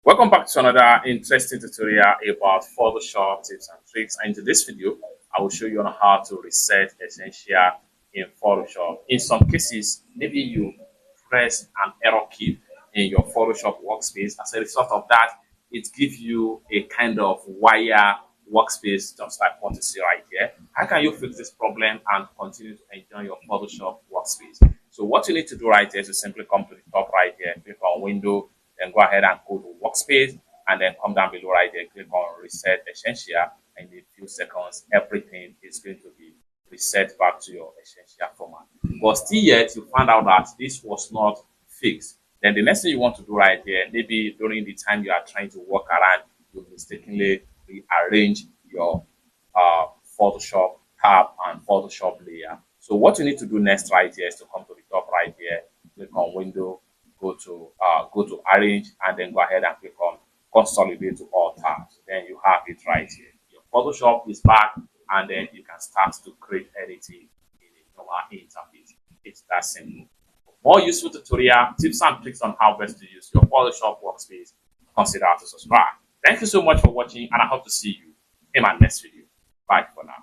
Welcome back to another interesting tutorial about Photoshop tips and tricks. And in this video, I will show you on how to reset Essential in Photoshop. In some cases, maybe you press an error key in your Photoshop workspace. As a result of that, it gives you a kind of wire workspace, just like what you see right here. How can you fix this problem and continue to enjoy your Photoshop workspace? So what you need to do right here is to simply come to the top right here, click on Window, then go ahead and go to Workspace, and then come down below right there, click on Reset Essential, and in a few seconds, everything is going to be reset back to your Essential format. But still yet, you found out that this was not fixed. Then the next thing you want to do right here, maybe during the time you are trying to work around, you mistakenly rearrange your Photoshop tab and Photoshop layer. So what you need to do next right here is to come to the top right here, click on Window, go to Arrange, and then go ahead and click on Consolidate to all tabs. Then you have it right here. Your Photoshop is back, and then you can start to create editing in a normal interface. It's that simple. More useful tutorial, tips and tricks on how best to use your Photoshop workspace, consider to subscribe. Thank you so much for watching, and I hope to see you in my next video. Bye for now.